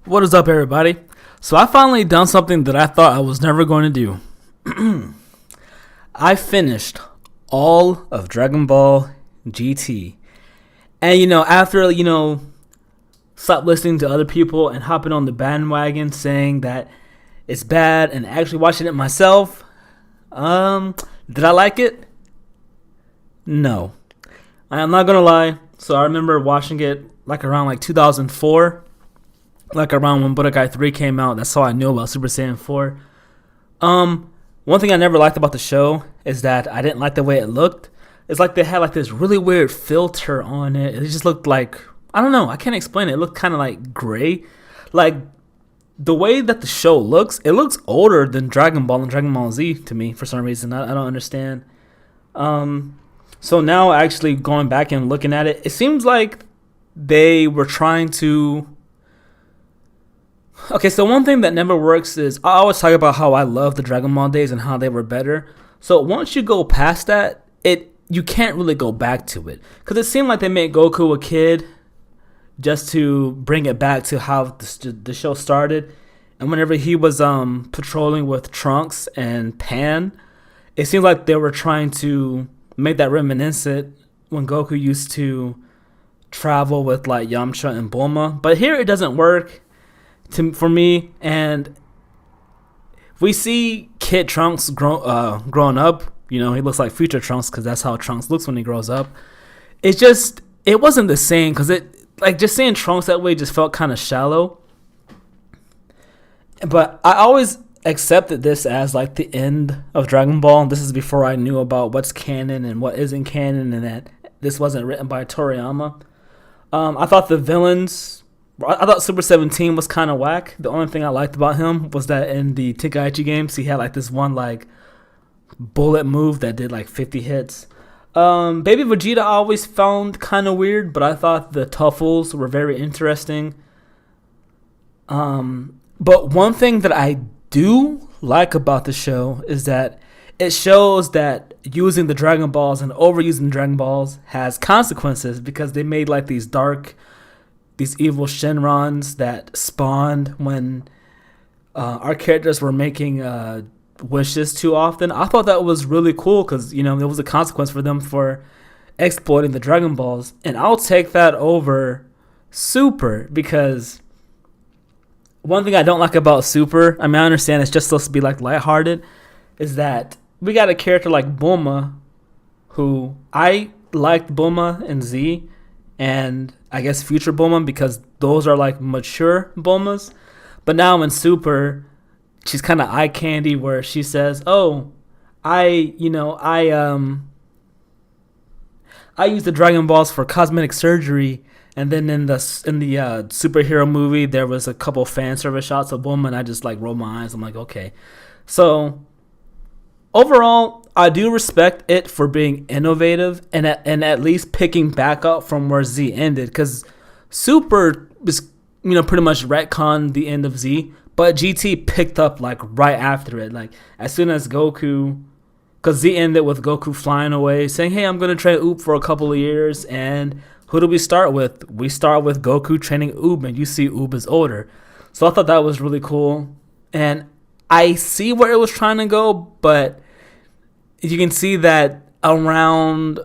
What is up, everybody? So I finally done something that I thought I was never going to do. I finished all of Dragon Ball GT. And, after, stop listening to other people and hopping on the bandwagon saying that it's bad and actually watching it myself, did I like it? No. I'm not going to lie. So I remember watching it around 2004. Around when Budokai 3 came out. That's all I knew about Super Saiyan 4. One thing I never liked about the show is that I didn't like the way it looked. It's like they had this really weird filter on it. It just looked like, I don't know, I can't explain it. It looked kind of like gray. The way that the show looks, it looks older than Dragon Ball and Dragon Ball Z to me for some reason. I don't understand. So now actually going back and looking at it, it seems like they were trying to... Okay, so one thing that never works is I always talk about how I love the Dragon Ball days and how they were better. So once you go past that, you can't really go back to it. Because it seemed like they made Goku a kid just to bring it back to how the show started. And whenever he was patrolling with Trunks and Pan, it seems like they were trying to make that reminiscent when Goku used to travel with Yamcha and Bulma. But here it doesn't work. For me, and we see Kid Trunks growing up. He looks like future Trunks because that's how Trunks looks when he grows up. It wasn't the same because just seeing Trunks that way just felt kind of shallow. But I always accepted this as the end of Dragon Ball. This is before I knew about what's canon and what isn't canon, and that this wasn't written by Toriyama. I thought the villains... I thought Super 17 was kind of whack. The only thing I liked about him was that in the Tenkaichi games, he had this one bullet move that did 50 hits. Baby Vegeta I always found kind of weird, but I thought the Tuffles were very interesting. But one thing that I do like about the show is that it shows that using the Dragon Balls and overusing Dragon Balls has consequences, because they made these evil Shenrons that spawned when our characters were making wishes too often. I thought that was really cool because, there was a consequence for them for exploiting the Dragon Balls. And I'll take that over Super, because one thing I don't like about Super, I understand it's just supposed to be lighthearted, is that we got a character like Bulma, who I liked Bulma and Z, and I guess future Bulma, because those are mature Bulmas. But now in Super, she's kind of eye candy, where she says, "Oh, I use the Dragon Balls for cosmetic surgery." And then in the superhero movie, there was a couple fan service shots of Bulma, and I just roll my eyes. I'm like, okay. So overall, I do respect it for being innovative and at least picking back up from where Z ended, because Super is pretty much retconned the end of Z, but GT picked up right after it. As soon as Goku, because Z ended with Goku flying away, saying, "Hey, I'm gonna train Oop for a couple of years," and who do we start with? We start with Goku training Oob, and you see Oob is older. So I thought that was really cool, and I see where it was trying to go, but you can see that around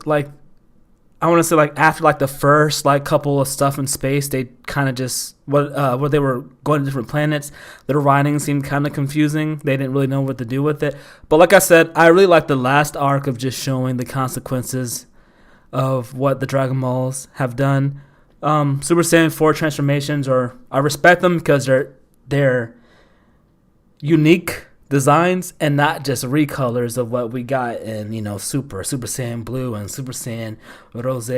I want to say after the first couple of stuff in space, they kind of just where they were going to different planets, their writing seemed kind of confusing. They didn't really know what to do with it. But like I said, I really like the last arc of just showing the consequences of what the Dragon Balls have done. Super Saiyan 4 transformations, I respect them because they're unique designs and not just recolors of what we got in Super Saiyan Blue and Super Saiyan Rose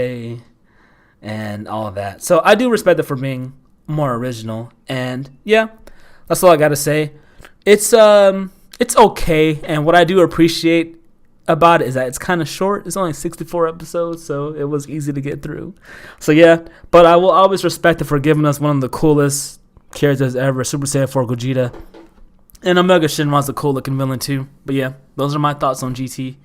and all of that. So I do respect it for being more original, and yeah, that's all I gotta say. It's okay, and what I do appreciate about it is that it's kind of short. It's only 64 episodes, so it was easy to get through. So yeah, but I will always respect it for giving us one of the coolest characters ever, Super Saiyan 4 Gogeta. And Omega Shenron's a cool looking villain too. But yeah, those are my thoughts on GT.